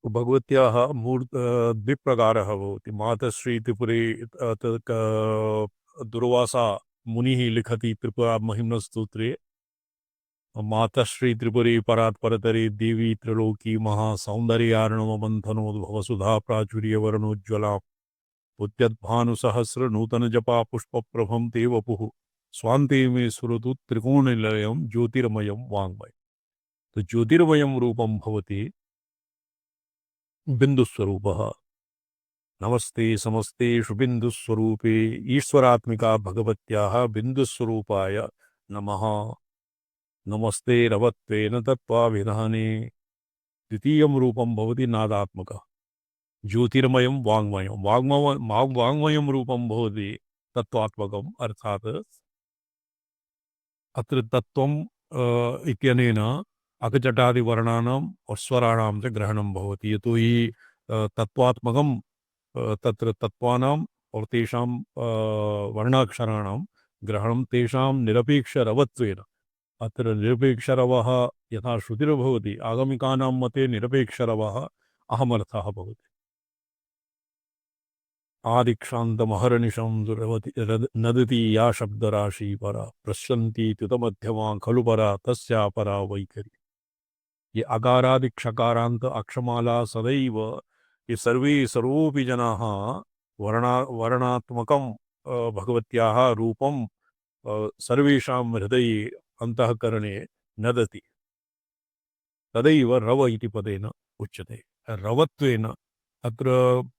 भगवत्याः द्विप्रकारः भवति। मातश्री त्रिपुरी दुर्वासा मुनिः लिखति त्रिपुरा महिम्नस्तोत्रे, मातश्री त्रिपुरी परात् परतरी देवी त्रिलोकी महासौन्दर्यार्णवमन्थनोद्भवसुधा प्राचुर्यवर्णोज्ज्वला उद्यद्भानुसहस्र नूतन जपा पुष्प प्रभम ते वपुः स्वान्ते में सुरतु त्रिकोणनिलयं ज्योतिर्मयं वाङ्मय। तो ज्योतिर्मयं रूपं भवति बिन्दुस्वरूपः। नमस्ते समस्तेषु बिन्दुस्वरूपे ईश्वरात्मिका भगवत्याः बिन्दुस्वरूपाय नमः। नमस्ते रवत्वेन तत्त्वाभिधाने। द्वितीयं रूपं भवति नादात्मकः, ज्योतिर्मयं वाङ्मयं। वाङ्मयं रूपं भवति तत्त्वात्मकम्, अर्थात् अत्र तत्त्वम् इत्यनेन अकजटादिवर्णानाम् और स्वराणां च ग्रहणं भवति। यतोहि तत्त्वात्मकं तत्र तत्त्वानाम् और तेषां वर्णाक्षराणां ग्रहणं तेषां निरपेक्षरवत्वेन। अत्र निरपेक्षरवः यथा श्रुतिर्भवति, आगमिकानां मते निरपेक्षरवः अहमर्थः भवति। आदिक्षान्तमहर्निशं नदति या शब्दराशि परा पश्यन्ति त्युतमध्यमा खलु परा तस्या परा वैखरी। ये अकारादिक्षकारांत अक्षमाला सदैव, ये सर्वोऽपि जनाः वर्णात्मकं भगवत्याः रूपं सर्वेषां हृदये अन्तःकरणे नदति। तदैव रव इति पदेन उच्यते। रवत्वेन अत्र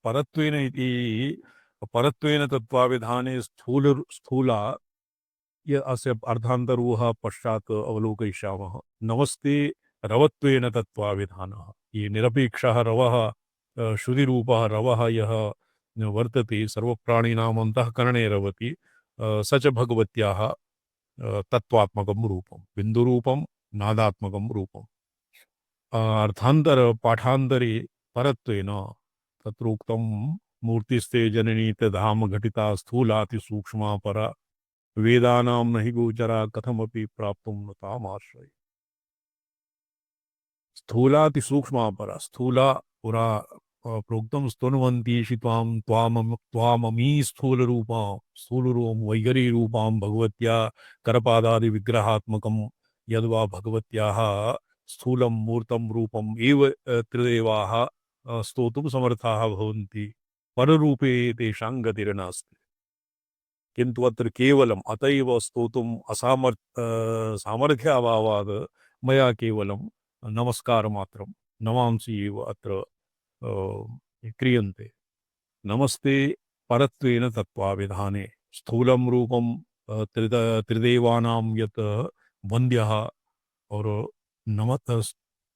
परत्वेन इति परत्वेन तत्त्वाभिधाने स्थूला ये अस्य अर्थान्तरोः पश्चात् अवलोकयिष्यामः। नमस्ते रवत्वेन तत्त्वाभिधानः, ये निरपेक्षः रवः श्रुतिरूपः रवः यः वर्तते सर्वप्राणिनाम् अन्तःकरणे रवति, स च भगवत्याः तत्त्वात्मकं रूपं, बिन्दुरूपं, नादात्मकं रूपम्। अर्थान्तर पाठान्तरे परत्वेन तत्रोक्तं मूर्तिस्ते जननी धाम घटिता स्थूलाति सूक्ष्मा परा वेदानां नहि गोचरा कथमपि प्राप्तुं न तामाश्रये। स्थूलाति सूक्ष्मा परा, स्थूला पुरा प्रोक्तं स्तुन्वन्तीषि त्वाममी स्थूलरूपं वैखरीरूपां भगवत्या करपादादि विग्रहात्मकं यद्वा भगवत्याः स्थूलं मूर्तं रूपम् एव त्रिदेवाः स्तोतुं समर्थाः भवन्ति। पररूपे तेषां गतिर्नास्ति। किन्तु अत्र केवलम् अतएव स्तोतुम् सामर्थ्याभावात् मया केवलं नमस्कारमात्रं नमांसि एव अत्र क्रियन्ते। नमस्ते परत्वेन तत्त्वाभिधाने स्थूलं रूपं त्रिदेवानां यत् वन्द्यः और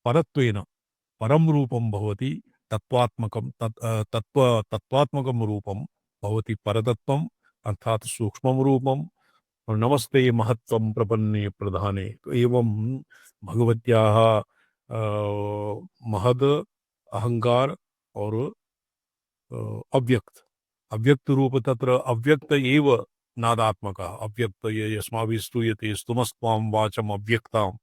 परत्वेन परम रूपं भवति तत्त्वात्मकं तत्त्वात्मकं रूपं भवति परतत्त्वम्, अर्थात सूक्ष्मं रूपं। और नमस्ते महत्त्वं प्रपन्ने प्रधाने, तो एवं भगवत्याः महद अहंकार और अव्यक्त अव्यक्त रूप तत्र अव्यक्त एव नादात्मकः। अव्यक्त ये यस्माभिः स्तूयते स्तुमस्त्वां वाचम् अव्यक्ताम्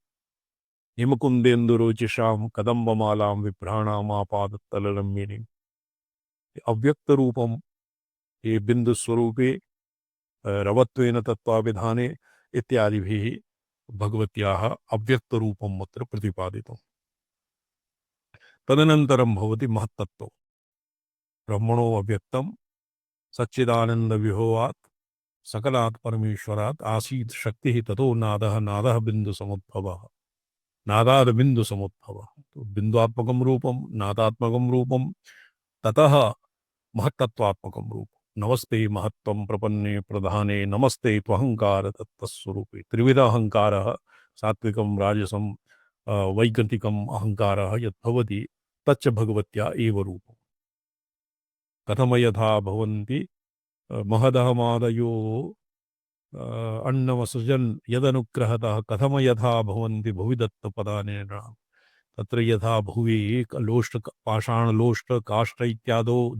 हिमकुंदेन्दुरुचिषां कदम्बमालां विभ्राणाम् आपादत्तललम्बिनीम्। अव्यक्त रूपम ये बिंदु स्वरूपे रवत्वेन तत्त्वाभिधाने इत्यादिभिः भगवत्याः अव्यक्त रूपम् अत्र प्रतिपादितम्। तदनन्तरं भवति महत्तत्त्वम्। ब्रह्मणो अव्यक्तं सच्चिदानंद विभवात् सकलात् परमेश्वरात् आसीत् शक्तिः ततो नादः नादः बिंदु समुद्भवः नादाद बिंदु समुद्भवः। तो बिंदुआत्मकं रूपं, नादात्मकं रूपं, ततः महत्तत्वात्मकं रूपं। नमस्ते महत्त्वं प्रपन्ने प्रधाने नमस्ते त्वहंकार तत्तस्वरूपे। त्रिविध अहंकारः, सात्विकं राजसं वैकृतिकम् अहंकारः यद्भवति तच्च भगवत्या एव रूपम्। कथम यथा भवन्ति महदहमादयो अन्नमसृजन् यदनुग्रहतः कथम यथा भवन्ति भुवि दत्तपदानि नृणाम्। तत्र यथा भुवि लोष्ट पाषाण लोष्ट काष्ठ इत्यादो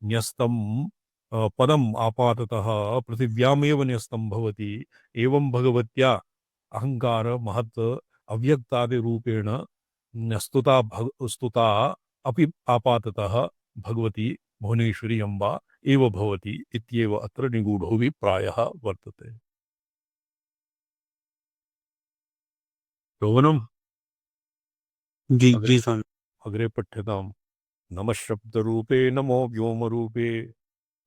न्यस्तं पदम् आपाततः पृथिव्यामेव न्यस्तं भवति, एवं भगवत्या अहंकार महत् अव्यक्तादि रूपेण स्तुता अपि आपाततः भगवती भुवनेश्वरी अम्बा एव भवति इत्येव अत्र निगूढो प्रायः वर्तते। शोभनम् जी अग्रे जी स्वामी। अग्रे पठ्यताम्। नमः शब्दरूपे नमो व्योमरूपे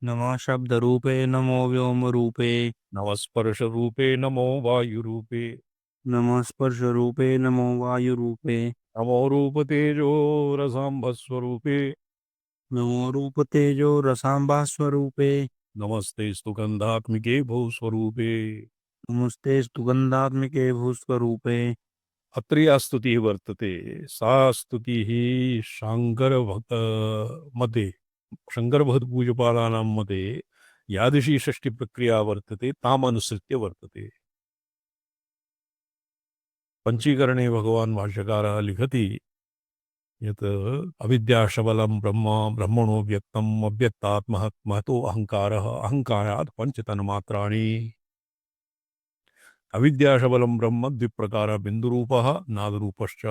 नमः शब्द रूपे नमो व्योम रूपे। नमः स्पर्शरूपे नमो वायुरूपे नमः स्पर्श रूपे नमो वायु रूपे। नमो रूपतेजो रसाम्भस्वरूपे नमो रूप तेजो रसाम्बा स्वरूपे। नमस्ते स्तुगन्धात्मिके भूस्वरूपे। नमस्ते स्तुगंधात्मिके भूस्वरूपे। अत्र या स्तुतिः वर्तते सा स्तुतिः मते शङ्करभगवत्पूज्यपादानां मते यादृशी षष्टिप्रक्रिया वर्तते ताम् अनुसृत्य वर्तते। पञ्चीकरणे भगवान् भाष्यकारः लिखति यत् अविद्याशबलं ब्रह्म ब्रह्मणो व्यक्तम् अव्यक्तात् महतो अहङ्कारः अहङ्कारात् पञ्चतन्मात्राणि। अविद्याशबलं ब्रह्म द्विप्रकार बिन्दुरूपः नादरूपश्च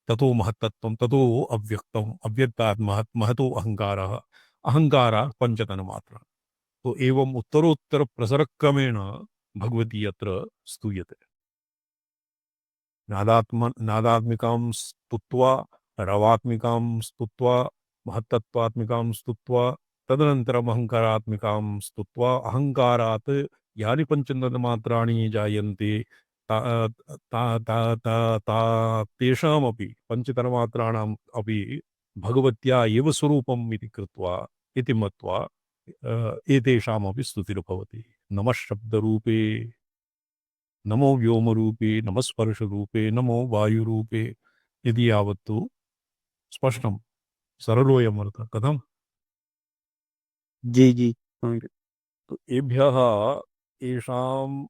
ततो महत्तत्वं ततो अव्यक्तम् अव्यक्तात् महतो अहङ्कारः अहङ्कारात् पञ्चतन्मात्रा। तो एवं उत्तरोत्तर प्रसरक्रमेण भगवती अत्र स्तूयते। नादात्मिकां स्तुत्वा रवात्मिकां स्तुत्वा महत्तत्वात्मिकां स्तुत्वा तदनन्तरम् अहङ्कारात्मिकां स्तुत्वा अहङ्कारात् यानि पञ्चतन्मात्राणि जायन्ते तेषामपि पञ्चतन्मात्राणाम् अपि भगवत्या एव स्वरूपम् इति कृत्वा इति मत्वा एतेषामपि स्तुतिर्भवति। नमः शब्दरूपे नमो व्योमरूपे नमः स्पर्शरूपे नमो वायुरूपे इति यावत्तु स्पष्टं सरलोऽयमर्थः कथम्। जी जी स्वामी। तो एभ्यः येषां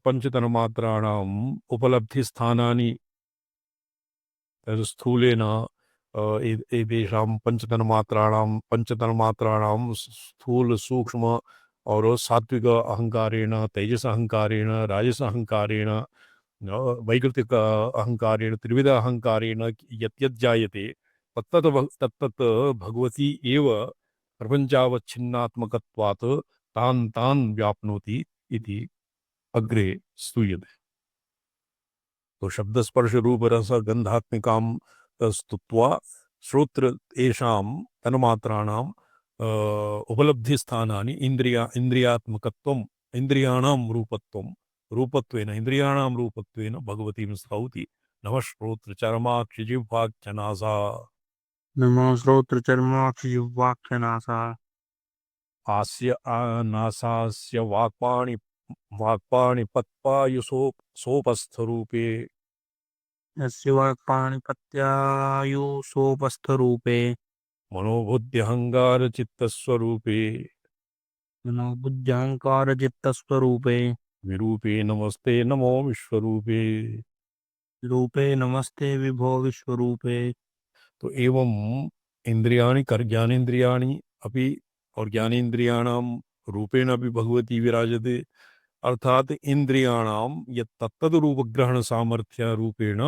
पञ्चतन्मात्राणाम् उपलब्धिस्थानानि स्थूलेन एतेषां पञ्चतन्मात्राणां स्थूल सूक्ष्म और सात्विक अहंकारेण तेजस अहंकारेण राजस अहंकारेण वैकृतिक अहंकारेण त्रिविध अहंकारेण यत् जायते तत्तत् भगवती एव प्रपञ्चावच्छिन्नात्मकत्वात् तान् व्याप्नोति इति अग्रे स्तूयते। तो शब्दस्पर्श रूप रस गंधात्मिकां स्तुत्वा श्रोत्र येषां तन्मात्राणां उपलब्धि स्थानानि इंद्रियात्मकत्वम् इंद्रियाणां रूपत्वेन इंद्रियाणां रूपत्वेन भगवतीं स्तौति। नमः श्रोत्र चरमाक्षि जिह्वाक्षनासा नमो श्रोत्र चर्माक्ष जिह्वाक्षनासा। आस्य नासास्य वाक्पाणि पत्पायुसो सोपस्थरूपे यस्य वाक्पाणिपत्यायु सोपस्थ रूपे। मनोबुद्ध्यहंकार चित्तस्वरूपे मनोबुद्ध्यहंकार चित्तस्वरूपे। विरूपे नमस्ते नमो विश्वरूपे। रूपे नमस्ते विभो विश्वरूपे। तो एवं इंद्रियाणि ज्ञानेन्द्रियाणि अपि और ज्ञानेन्द्रियाणां रूपेण अपि भगवती विराजते। अर्थात इंद्रियाणां यत् तत्तद् रूपग्रहण सामर्थ्य रूपेण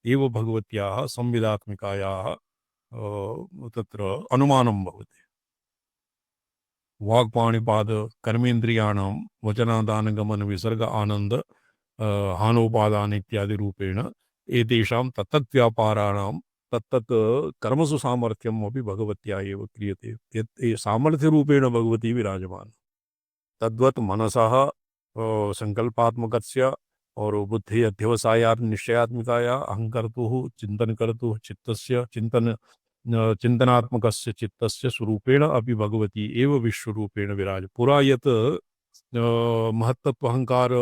एव भगवत्याः संविदात्मिकायाः तत्र अनुमानं भवति। वाक्पाणिपाद कर्मेन्द्रियाणां वचनादानगमन विसर्ग आनंद हानोपादान इत्यादि रूपेण एतेषां तत्तत् व्यापाराणां तत्तत् कर्मसु सामर्थ्यम् अपि भगवत्या एव क्रियते। यत् सामर्थ्यरूपेण भगवती विराजमान तद्वत् मनसः संकल्पात्मकस्य और बुद्धि अध्यवसायात् निश्चयात्मिकाया अहंकर्तुः चिन्तनकर्तुः चित्तस्य चिन्तनात्मकस्य चित्तस्य स्वरूपेण अपि भगवती एव विश्वरूपेण विराज। पुरा यत् महत्तत्वहंकार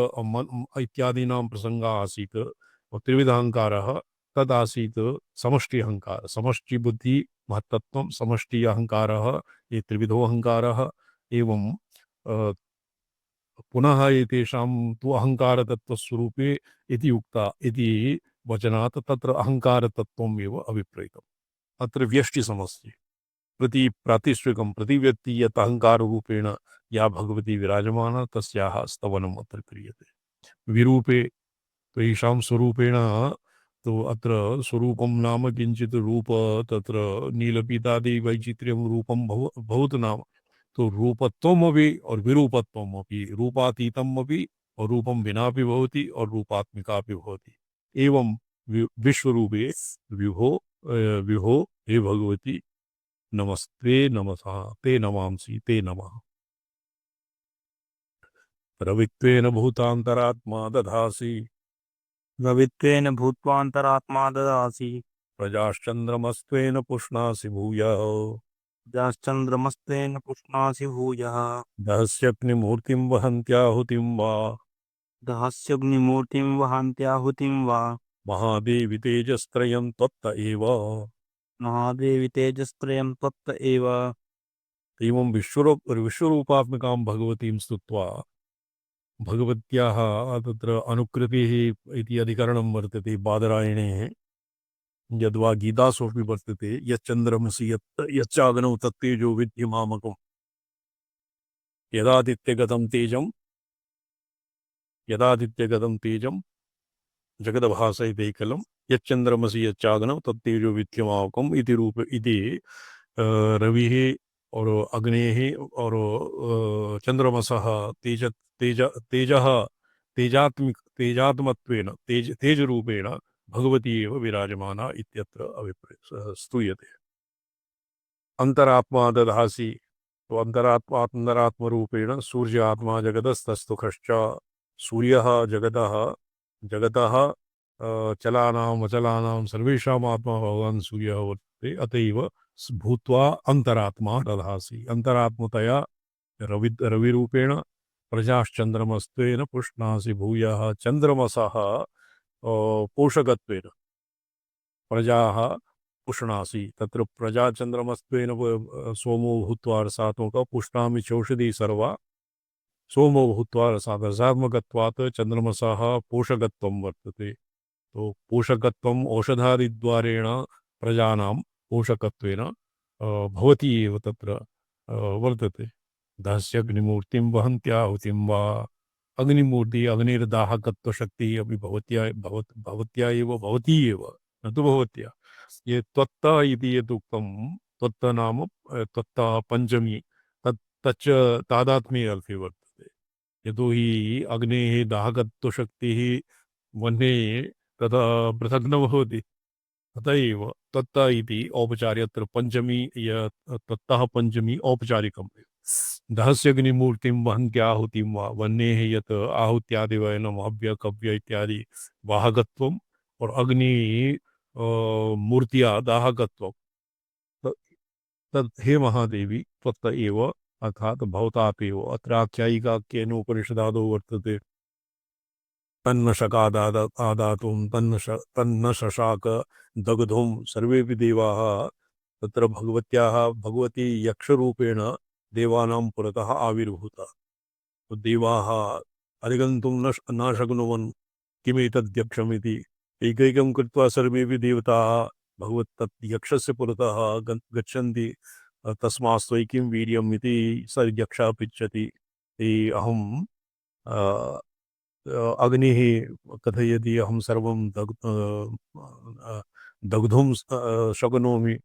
इत्यादीनां प्रसंगः आसीत् त्रिविध अहंकारः तदासीत् समष्टि अहंकार समष्टि बुद्धि महत्तत्वं समष्टि अहंकारः ये त्रिविधो अहंकारः एवं पुनः एतेषां तु अहङ्कारतत्त्वस्वरूपे इति उक्ता इति वचनात् तत्र अहङ्कारतत्त्वम् एव अभिप्रेतम्। अत्र व्यष्टिसमस्ति प्रति प्रातिष्ठिकं प्रतिव्यक्ति यत् अहङ्काररूपेण या भगवती विराजमाना तस्याः स्तवनम् अत्र क्रियते। विरूपे तेषां स्वरूपेण तो अत्र स्वरूपं नाम किंचित रूप तत्र नीलपीतादि वैचित्र्यं रूपं बहुत नाम तो रूपत्वमपि और विरूपत्वमपि रूपातीतमपि और रूपं विनापि भवति और रूपात्मिकापि भवति एवं विश्वरूपे विभो विभो हे भगवती नमस्ते नमसा ते नमांसि ते नमः रवित्वेन भूतान्तरात्मा दधासि रवित्वेन भूत्वान्तरात्मा ददासि प्रजाश्चन्द्रमस्त्वेन पुष्णासि भूयः जाश्चन्द्रमस्तेन पुष्णासि भूयः दहस्यग्निमूर्तिं वहन्त्याहुतिं वा दहस्यग्निमूर्तिं वहान्त्याहुतिं वा महादेवि तेजस्त्रयं त्वत्त एव महादेवि तेजस्त्रयं त्वत्त एव एवं विश्वरूपात्मिकां भगवतीं स्तुत्वा भगवत्याः तत्र अनुकृतिः इति अधिकरणं वर्तते बादरायणे यद्वा गीतासूपि वर्तते यच्चन्द्रमसि यच्चाग्नौ तत्तेजो विद्धि मामकम् यदादित्यगतं तेजं यदादित्यगतं तेजं जगदभासैतैकलं यच्चन्द्रमसि यच्चाग्नौ तत्तेजो विद्यमामकम् इति रूप इति रविः और अग्नेः और चंद्रमसः तेज तेज तेजः तेजात्मत्वेन तेज रूपेण भगवती एव विराजमाना इत्यत्र स्तूयते अंतरात्मा दधासि तो अंतरात्मा रूपेण सूर्य आत्मा जगतस्तस्तुखश्च सूर्यः जगतः चलानाम् अचलानां सर्वेषाम् आत्मा भगवान् सूर्यः वर्तते अतएव भूत्वा अंतरात्मा दधासि अंतरात्मतया रविरूपेण प्रजाश्चन्द्रमस्त्वेन पुष्णासि भूयः चन्द्रमसः पोषकत्वेन प्रजाः पुष्णासि तत्र प्रजा चन्द्रमस्त्वेन सोमो भूत्वा रसात्मकः पुष्णामि चौषधी सर्वा सोमो भूत्वा रसात्मकत्वात् चन्द्रमसः पोषकत्वं वर्तते तो पोषकत्वम् औषधादिद्वारेण प्रजानां पोषकत्वेन भवति एव तत्र वर्तते दहस्यग्निमूर्तिं वहन्त्याहुतिं वा अग्निमूर्ति अग्निर्दाहकत्वशक्तिः अपि भवत्या एव भवति एव न तु भवत्या ये त्वत्त इति यत् उक्तं त्वत्त नाम त्वत्त पञ्चमी तच्च तादात्म्ये अर्थे वर्तते यतोहि अग्नेः दाहकत्वशक्तिः वह्नेः तथा पृथक् न भवति अत एव तत्त इति औपचार्यत्र पञ्चमी तत्तः पञ्चमी औपचारिकम् दहस्यग्निमूर्तिं वहन्त्याहुतिं वा वह्नेः यत् आहुत्यादिवयनम् हव्य कव्य इत्यादि वाहकत्वम् और अग्नि मूर्त्या दाहकत्वम् तत् हे महादेवी त्वत्त एव अर्थात् भवतापेव अत्र आख्यायिकाख्येन उपनिषदादौ वर्तते तन्न आदातुं तन्न शशाक दग्धुं सर्वेपि देवाः तत्र भगवती यक्षरूपेण देवानां पुरतः आविर्भूता तो देवाः अधिगन्तुं न शक्नुवन् किमेतद्यक्षमिति एकैकं कृत्वा सर्वेपि देवताः भगवत् यक्षस्य पुरतः गच्छन्ति तस्मात् किं वीर्यम् इति स यक्षः पृच्छति अहं अग्निः कथयति अहं सर्वं दग्धुं शक्नोमि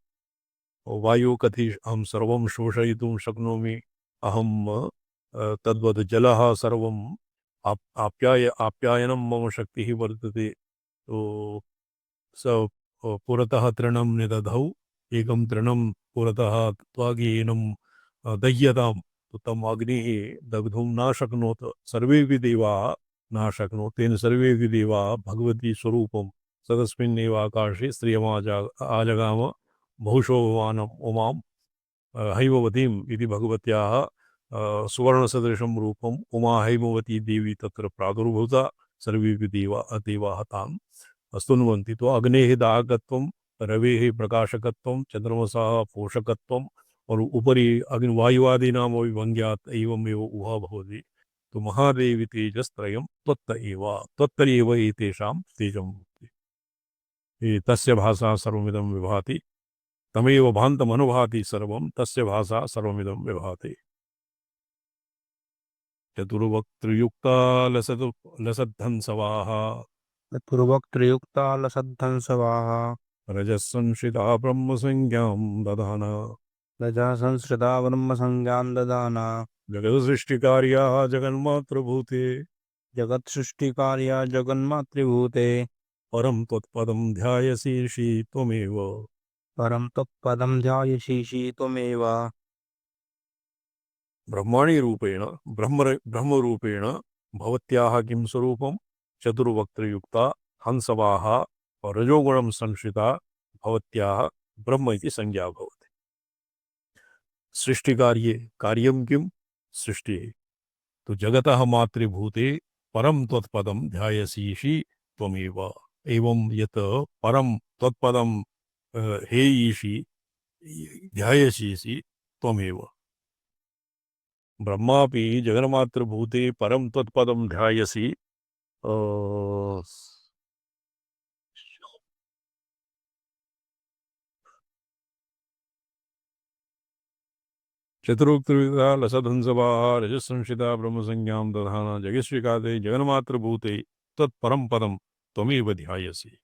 वायु कथि अहं सर्वं शोषयितुं शक्नोमि अहं तद्वत् जलः सर्वम् आप्यायनं मम शक्तिः वर्तते तो स पुरतः तृणं निदधौ एकं तृणं पुरतः त्वागेनं दह्यतां तो तम् अग्निः दग्धुं न शक्नोत् सर्वेपि देवाः न शक्नोत् तेन सर्वेपि देवाः भगवती स्वरूपं सतस्मिन्नेव आकाशे आजगाम बहुशोभमानम् उमां हैमवतीम् इति भगवत्याः सुवर्णसदृशं रूपम् उमा हैमवती देवी तत्र प्रादुर्भूता सर्वेपि देवाः तां स्तुन्वन्ति तो अग्नेः दाहकत्वं रवेः प्रकाशकत्वं चन्द्रमसः पोषकत्वं और उपरि अग्निवायुवादीनामपि भङ्ग्यात् एवमेव उहा भवति तो महादेवी तेजस्त्रयं त्वत्त एव एतेषां तेजं तस्य भाषा सर्वमिदं विभाति तमेव भान्तमनुभाति सर्वं तस्य भाषा सर्वमिदं विभाति चतुर्वक्त्रयुक्ता लसद्धंसवाः पूर्वक्त्रयुक्ता लसद्धंसवाः रजस्संश्रिता ब्रह्मसंज्ञां दधान रजः संस्कृता ब्रह्मसंज्ञां ददाना जगदसृष्टिकार्या जगन्मातृभूते जगत्सृष्टिकार्या जगन्मातृभूते परं त्वत्पदं ध्यायशीर्षि त्वमेव परं तत्पदं ध्यायशीषि त्वमेव ब्रह्माणि रूपेण ब्रह्मरूपेण भवत्याः किं स्वरूपं चतुर्वक्त्रयुक्ता हंसवाः रजोगुणं संश्रिता भवत्याः ब्रह्म इति संज्ञा भवति सृष्टिकार्ये कार्यं किं सृष्टिः तो जगतः मातृभूते परम त्वत्पदं ध्यायसीषि त्वमेव एवं यत् परम त्वत्पदं हेयीषि ध्यायसीषि त्वमेव ब्रह्मापि जगन्मातृभूते परम त्वत्पदं ध्यायसि चतुरोक्तृता लसधंसवाः रजस्संशिता ब्रह्मसंज्ञां दधाना जगश्रीकाते जगन्मातृभूते तत्परं पदं त्वमेव ध्यायसि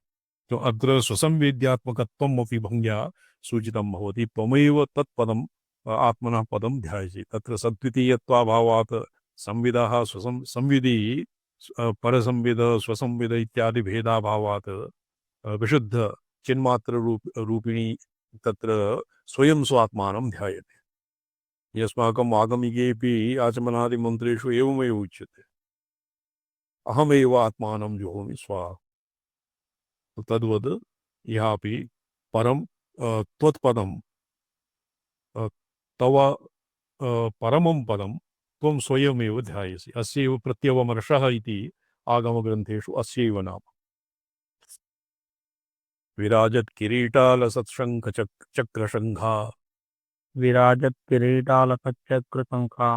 तो अत्र स्वसंवेद्यात्मकत्वम् अपि भङ्ग्या सूचितं भवति त्वमेव तत्पदम् आत्मनः पदं ध्यायसि तत्र सद्वितीयत्वाभावात् संविदः संविधि परसंविद स्वसंविद इत्यादि भेदाभावात् विशुद्ध चिन्मात्र रूपिणी तत्र स्वयं स्वात्मानं ध्यायते यस्माकम् आगमिकेऽपि आचमनादिमन्त्रेषु एवमेव उच्यते अहमेव आत्मानं जुहोमि स्वाहा तद्वद् यहापि परं त्वत्पदं तव परमं पदं त्वं स्वयमेव ध्यायसि अस्यैव प्रत्यवमर्षः इति आगमग्रन्थेषु अस्यैव नाम विराजत् किरीटालसत्शङ्खचक्रशङ्खा विराजत् किरीटालकच्चक्रशङ्खा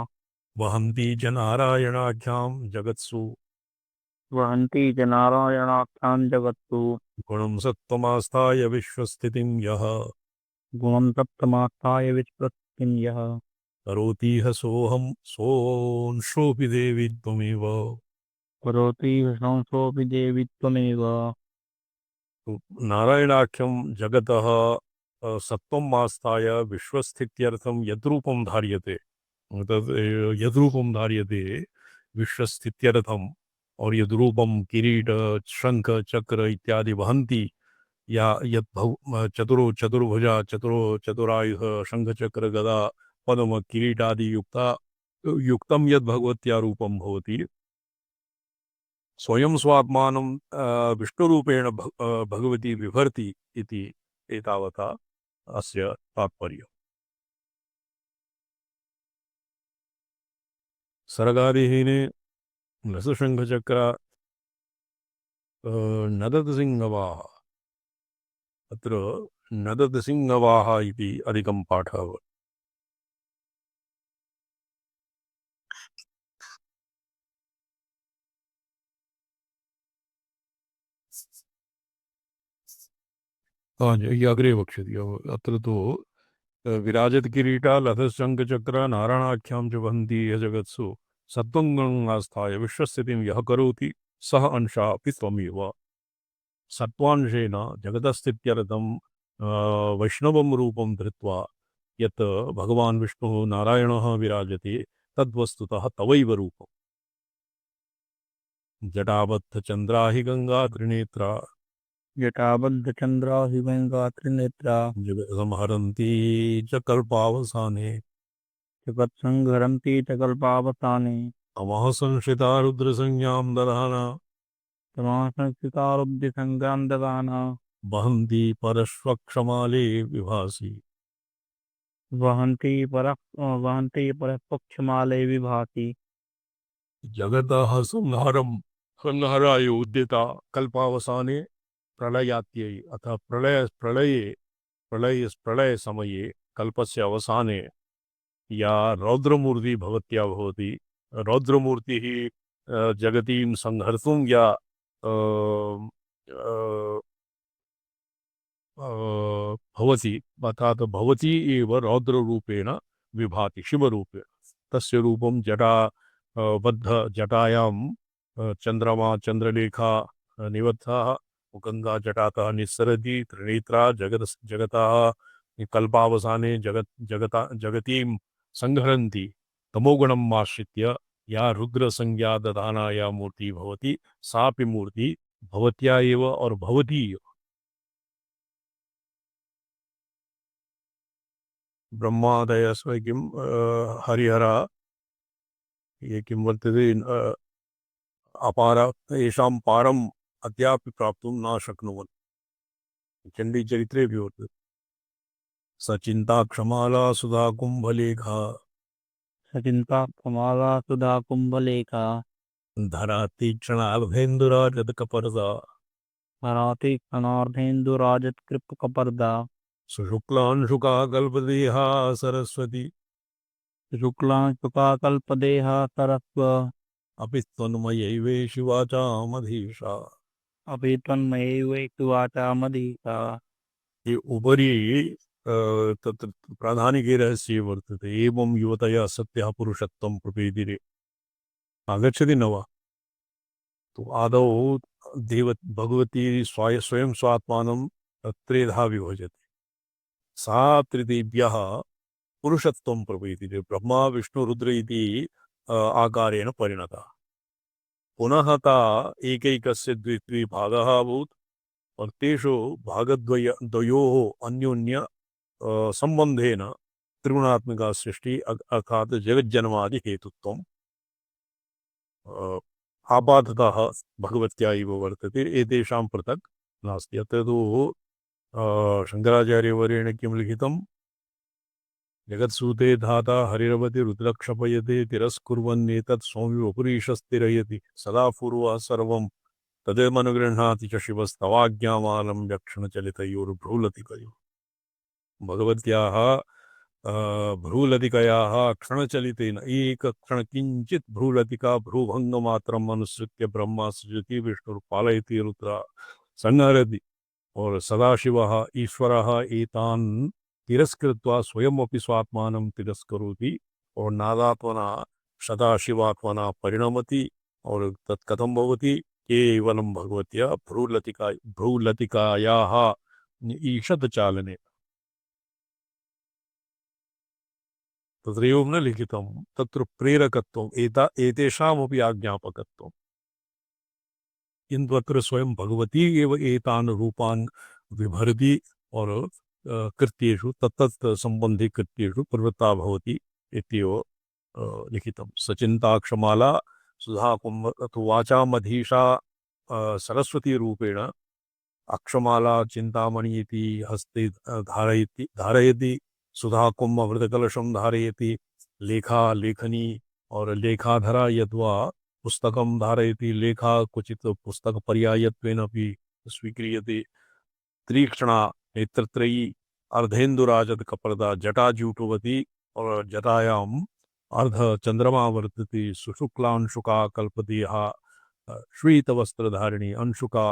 वहन्ति च नारायणाख्यां जगत्सु वहन्ति च नारायणाख्यां जगत्सु गुणं सत्त्वमास्थाय विश्वस्थितिं यः गुणं सप्तमास्थाय विश्वस्तिं यः करोतीह सोऽहं सोऽंशोऽपि देवि त्वमेव करोति संसोऽपि देवि त्वमेव नारायणाख्यं जगतः सत्त्वम् आस्थाय विश्वस्थित्यर्थं यद्रूपं धार्यते तद् यद्रूपं धार्यते विश्वस्थित्यर्थम् और यद्रूपं किरीट शंख चक्र इत्यादि वहन्ति या यत् चतुर्भुजा चतुरायुध शंख चक्र गदा पद्म किरीटादि युक्तं यद् भगवत्या रूपं भवति स्वयं स्वात्मानं विष्णुरूपेण भगवती बिभर्ति इति एतावता अस्य तात्पर्यम् सर्गादिहीने लसशङ्खचक्र नदतसिंहवाः अत्र नदतसिंहवाः इति अधिकं पाठः भवति ये अग्रे वक्ष्यति अत्र तु विराजत किरीटा लथशङ्खचक्र नारायणाख्यां च वहन्ति यः जगत्सु सत्त्वं आस्थाय विश्वस्थितिं यः करोति सः अंशः अपि त्वमेव सत्त्वांशेन जगतस्थित्यर्थं वैष्णवं रूपं धृत्वा यत् भगवान् विष्णुः नारायणः विराजते तद्वस्तुतः तवैव रूपम् जटाबद्धचन्द्रा हि गङ्गा त्रिनेत्रा जटाबद्धचन्द्रा हि गङ्गा त्रिनेत्रा जगत्संहरन्ती च कल्पावसाने जगत्संहरन्ति च कल्पावसाने अमः संश्रिता रुद्रसंज्ञां दधाना तमः संस्कृतारुद्धिसङ्गां ददाना वहन्ति परश्वक्षमाले विभासि वहन्ति परः पक्षमाले विभाति जगतः संहाराय उद्यता कल्पावसाने प्रलयात्यै अतः प्रलय समये कल्पस्य अवसाने या रौद्रमूर्ति भवत्या भवति रौद्रमूर्तिः जगतीं संहर्तुं या भवति अर्थात् भवती एव रौद्ररूपेण विभाति शिवरूपेण तस्य रूपं जटा बद्ध जटायां चंद्रमा चंद्रलेखा निवत्साः मुकङ्गा जटातः निस्सरति त्रिनेत्रा जगतः कल्पावसाने जगतीं संहरन्ति तमोगुणम् आश्रित्य या रुद्रसंज्ञा दधाना या मूर्ति भवति सापि मूर्ति भवत्या एव और भवती एव। ब्रह्मादयस्व किं हरिहरा ये किं वर्तते अपार येषां पारम् अद्यापि प्राप्तुं न शक्नुवन्ति। चण्डीचरित्रे अपि वर्तते सचिन्ता क्षमाला सुधा कुम्भलेखा सचिन्ता कमाला सुधा कुंभलेखा धरा तीक्ष्णाभेन्दुराजतकपर्दा मराठी अनार्धेन्दुराजत कृप कपर्दा सुशुक्लांशुका कल्पदेहा सरस्वती शुक्लां शुका कल्पदेहा सरस्व अपि त्वन्मयैवेषि वाचामधीशा। अपि तन्मयैवेतुवाचा मदीसा। ये उपरि तत्र प्राधानिके रहस्ये वर्तते एवं युवतया सत्यः पुरुषत्वं प्रपेदिरे आगच्छति न वा। तो आदौ देव भगवती स्वयं स्वात्मानं त्रेधा विभजति सा त्रिदेव्यः पुरुषत्वं प्रपेदिरे ब्रह्मा विष्णु रुद्र इति आकारेण परिणता पुनः ता एकैकस्य द्वि भागः अभूत् और तेषु भागद्वयोः अन्योन्य संबंधेन त्रिगुणात्मिका सृष्टि अर्थात जगज्जन्मादि हेतुत्वम् आपाततः भगवत्या एव वर्तते एतेषां पृथक् नास्ति। अत्र तु शङ्कराचार्यवर्येण किं लिखितं जगत्सूते धाता हरिरवति रुद्रक्षपयते तिरस्कुर्वन्नेतत् स्वामी वपुरीशस्तिरयति सदा पूर्वः सर्वं तदेमनुगृह्णाति च शिवस्तवाज्ञामालम्ब्य क्षणचलितयोर्भ्रूलतिकयोः। भगवत्याः भ्रूलतिकयाः क्षणचलितेन एकक्षण किञ्चित् भ्रूलतिका भ्रूभङ्गमात्रम् अनुसृत्य ब्रह्मा सृजति विष्णुर्पालयति रुद्रः संहरति और सदाशिवः ईश्वरः एतान् तिरस्कृत्वा स्वयमपि स्वात्मानं तिरस्करोति और नादात्मना सदाशिवात्मना परिणमति और तत् कथं भवति केवलं भगवत्या भ्रूलतिकायाः ईषत् तत्रैव न लिखितं तत्र प्रेरकत्वम् एतेषामपि आज्ञापकत्वम् किन्तु अत्र स्वयं भगवती एव एतान् रूपान् विभरति और कृत्येषु तत्तत् सम्बन्धि कृत्येषु प्रवृत्ता भवति इत्येव लिखितं सचिन्ताक्षमाला सुधा कुम्भ वाचामधीशा सरस्वती रूपेण अक्षमाला चिंतामणि इति हस्ते धारयति सुधा कुम्भ अमृतकलशं धारयति लेखा लेखनी और लेखाधरा यद्वा पुस्तकं धारयति लेखा क्वचित् पुस्तकपर्यायत्वेन अपि स्वीक्रियते तीक्ष्णा नेत्रत्रयी अर्धेन्दुराजतकपर्दा जटाजूटवती और जटायाम् अर्धचन्द्रमा वर्तते सुशुक्लांशुका कल्पदेहा श्वेतवस्त्रधारिणी अंशुका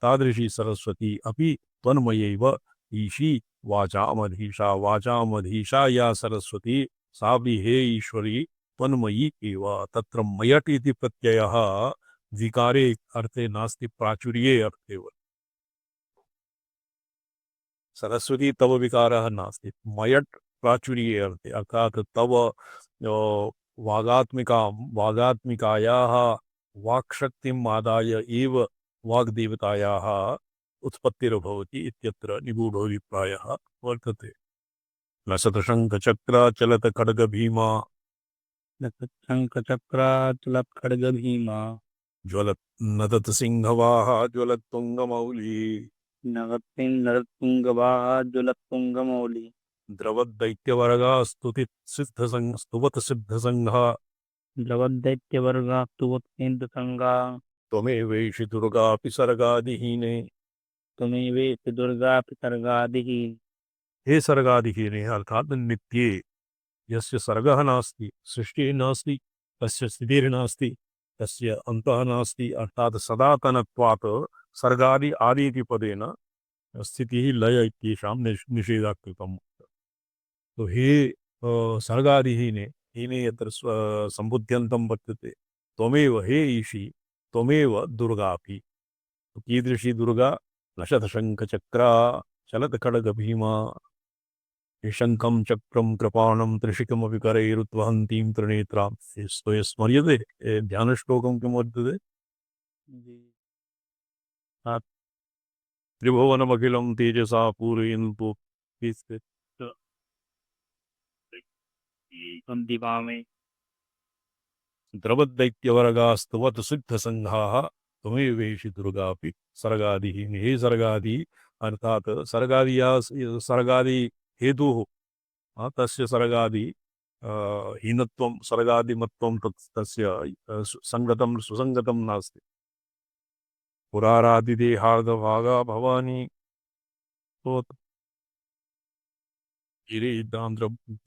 तादृशी सरस्वती अपि त्वन्मयैव ईशी वाचामधीशा या सरस्वती सा भी हे ईश्वरी त्वन्मयी एव। तत्र मयट इति प्रत्ययः विकारे अर्थे नास्ति प्राचुर्ये अर्थे वा। सरस्वती तव विकारः नास्ति मयट प्राचुर्ये अर्थे अर्थात तव वागात्मिकायाः वाक्शक्तिम् आदाय एव वाग्देवतायाः उत्पत्तिर्भवति इत्यत्र निगूढोऽभिप्रायः वर्तते। न शतशङ्खचक्राचलत खड्गभीमा शङ्खचक्राचलत् खड्गभीमा ज्वलत् नदत सिंहवाः ज्वलत् तुङ्गमौली नरतुङ्गवाः ज्वलत्तुङ्गमौली द्रवद्दैत्यवर्गा स्तुवत् सिद्धसङ्घा द्रवदैत्यवर्गा स्तुवत्सिन्धसङ्गा त्वमेवैषि दुर्गापि सर्गादिहीने। त्वमेवेति दुर्गापि सर्गादिः। हे सर्गादिहीने अर्थात नित्ये यस्य सर्गः नास्ति सृष्टिः नास्ति तस्य स्थितिर्नास्ति तस्य अन्तः नास्ति अर्थात सदातनत्वात् सर्गादि आदि इति पदेन स्थितिः लय इत्येषां निषेधः कृतम्। तो हे सर्गादिहीने हीने यत्र सम्बुद्ध्यन्तं वर्तते त्वमेव हे ईशी त्वमेव दुर्गापि कीदृशी दुर्गा लशतशङ्खचक्रा चलत्खड्गभीमा शङ्खं चक्रं कृपाणं त्रिशिखमपि करैरुद्वहन्तीं त्रिनेत्रां स्मर्यते ध्यानश्लोकं किं वर्तते त्रिभुवनमखिलं तेजसा पूरयन्तु दिवा में द्रवदैत्यवर्गास्तवत् सिद्धसङ्घाः त्वमेवेशि दुर्गापि सर्गादिः हे सर्गादि अर्थात सर्गादि या सर्गादि हेतुः तस्य सर्गादि हीनत्वं सर्गादिमत्वं तस्य संगतं सुसंगतं नास्ति पुरारादिदेहार्धभागा भवानी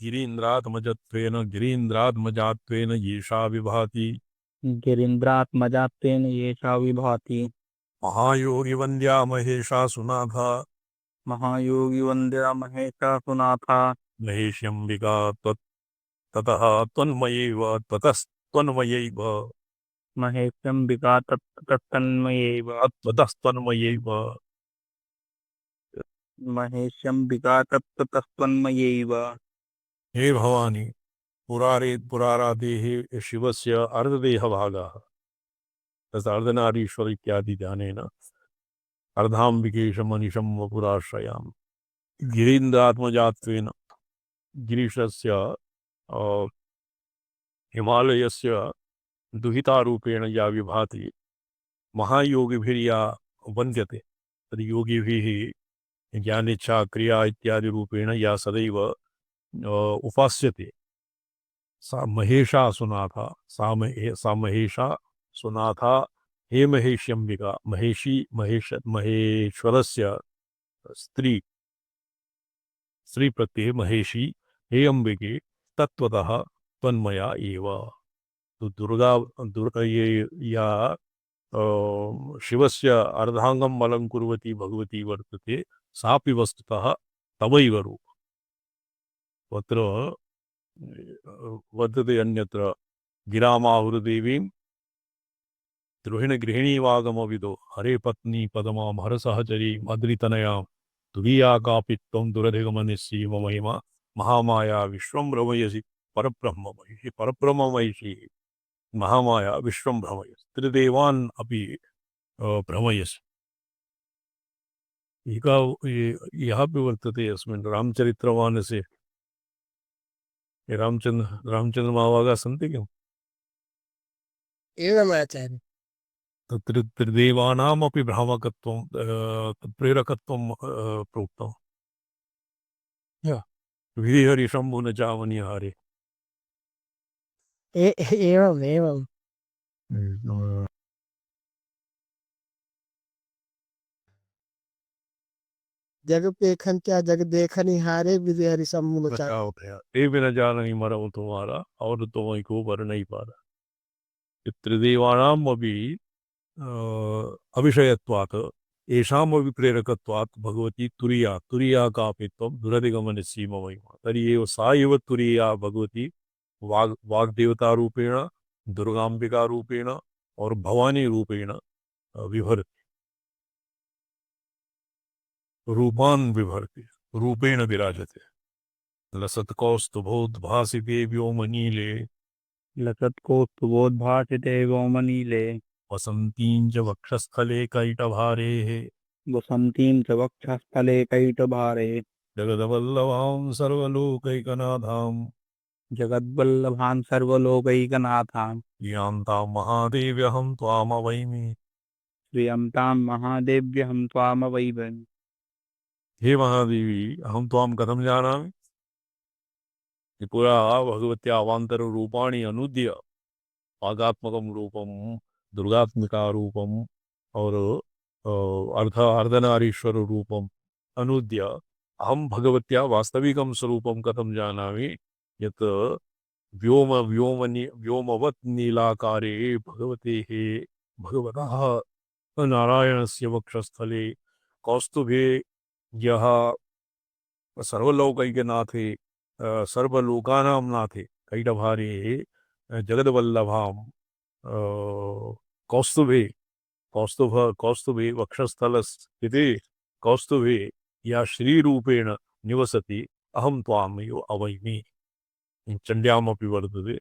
गिरीन्द्रात्मजत्वेन गिरीन्द्रात्मजात्वेन येषा विभाति गिरीन्द्रात्मजातेन येषा विभाति महायोगी वन्द्या महेशा सुनाथा महायोगी वन्द्या महेशा सुनाथा महेश्यम्बिका ततः त्वन्मयैव ततस्त्वन्मयैव महेशम्बिका तत्तन्मयैव ततस्त्वन्मयैव महेशम्बिका तत्तन्मयैव। हे भवानी पुरारादेः शिवस्य अर्धदेहभागाः तस्य अर्धनारीश्वर इत्यादि ध्यानेन अर्धाम्बिकेशमनिशं वपुराश्रयामि गिरीन्द्रात्मजात्वेन गिरीशस्य हिमालयस्य दुहितारूपेण या विभाति महायोगिभिर्या वन्द्यते तद् योगिभिः ज्ञानेच्छा क्रिया इत्यादि रूपेण या सदैव उपास्यते सा महेशा सुनाथा सा महेशा सुनाथा हे महेश्यम्बिका महेश्वरस्य स्त्री प्रत्यय महेशी हे अंबिके तत्वतः तन्मया एव तो दुर्गा ये या शिवस्य अर्धांगम अलंकुर्वती भगवती वर्तते सापि वस्तुतः तवैव रूप तत्र वर्तते अन्यत्र गिरामाहुरदेवीं द्रोहिणगृहिणीवागमविदो हरे पत्नी पदमां हरसहचरी मद्रितनयां तुरीया कापि त्वं दुरधिगमनिस्सी महिमा महामाया विश्वं भ्रमयसि परब्रह्ममयिषी महामाया विश्वं भ्रमयसि त्रिदेवान् अपि भ्रमयसि यः अपि वर्तते अस्मिन् रामचरित्रमानसे रामचन्द्र महाभागाः सन्ति किम् एवमाचार्य तत्र त्रिदेवानामपि भ्रामकत्वं प्रेरकत्वं प्रोक्तम् विधिहरिशम्भु न चावनिहारे एवम् एवम् जग पेखन क्या जग देखनि हारे विजय हरि सम्मुख ते भी न जानहि मरम तुम्हारा और तुम्हें को वर नहीं पारा त्रिदेवानाम अपि अविषयत्वात् येषामपि प्रेरकत्वात् भगवती तुरीया कापि त्वं दुरधिगमनस्य महिमा तर्हि एव सा एव तुरीया भगवती वाग्देवता रूपेण दुर्गाम्बिका रूपेण और भवानी रूपेण विभर्ति रूपान् विभर्ति रूपेण विराजते लसत्कौस्तुभोद्भासिते व्योमनीले लसत्कौस्तुभोद्भासिते व्योमनीले वसन्तीं च वक्षस्थले कैटभारेः वसन्तीं च वक्षस्थले कैटभारे जगदवल्लभां सर्वलोकैकनाथां जगद्वल्लभां सर्वलोकैकनाथां यान्तां महादेव्यहं त्वामवैमि श्रियन्तां महादेव्यहं त्वामवैमि। हे महादेवी अहं त्वां कथं जानामि त्रिपुरा भगवत्या अवान्तर रूपाणि अनुद्य वागात्मकं रूपं दुर्गात्मिका रूपम और अर्धनारीश्वर रूपम अनुद्य अहम भगवत्या वास्तविकं स्वरूपं कथं जानामि यत् व्योमवत् नीलाकारे भगवतः नारायणस्य वक्षस्थले कौस्तुभे यः सर्वलोकैकनाथे सर्वलोकानां नाथे कैटभारे जगद्वल्लभां कौस्तुभे कौस्तुभे वक्षस्थलस्थिते कौस्तुभे या श्रीरूपेण निवसति अहं त्वामेव अवैमि। चंड्यामपि वर्तते।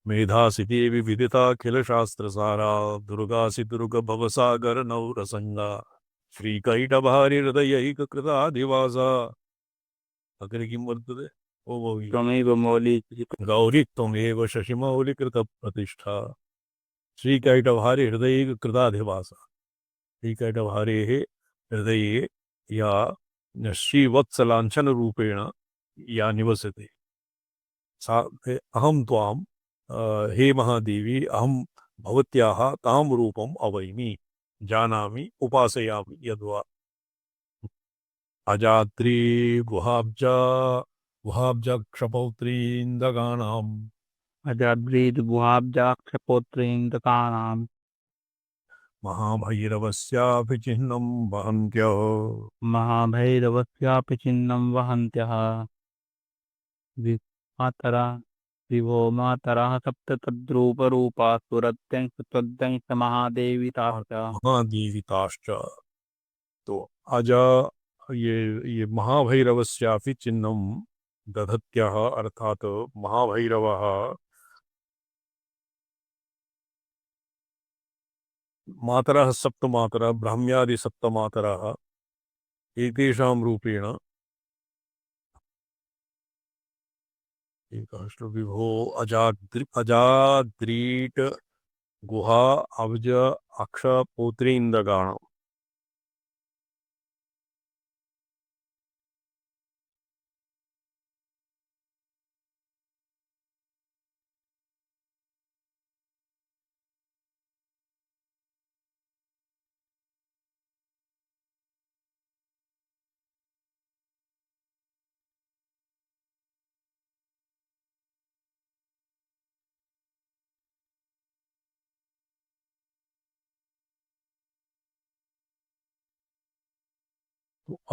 मेधासि देवि विदिताखिलशास्त्रसारा दुर्गासि दुर्गभवसागर नौरसङ्गा श्रीकैटभारिहृदयैककृताधिवासा। अग्रे किं वर्तते? ओ त्वमेव मौली गौरी त्वमेव शशिमौलिकृतप्रतिष्ठा श्रीकैटभारिहृदयैककृताधिवासा। श्रीकैटभारेः हृदये या श्रीवत्सलाञ्छन रूपेण या निवसते सा अहं त्वां हे महादेवी अहं भवत्याः तां रूपम् अवैमि जानामि उपासयामि यद्वा। अजात्री गुहाब्जक्षपौत्रीन्दगानाम् अजाद्रीद्गुहाब्जाक्षपोत्रेन्दकानां महाभैरवस्यापि चिह्नं वहन्त्यो महाभैरवस्यापि चिह्नं वहन्त्यः मातरा विभो मातरः सप्त तद्रूपरूपा सुरत्यं त्वद्दंश महादेवी ताश्च। महादेविताश्च। तो अजा ये महाभैरवस्यापि चिह्नं दधत्यः अर्थात महाभैरवः मातरः सप्तमातरः ब्राह्म्यादि सप्तमातरः एतेषां रूपेण विभो अजाद्रीट गुहा अब्ज अक्ष पोत्रीन्द्रगाणम्।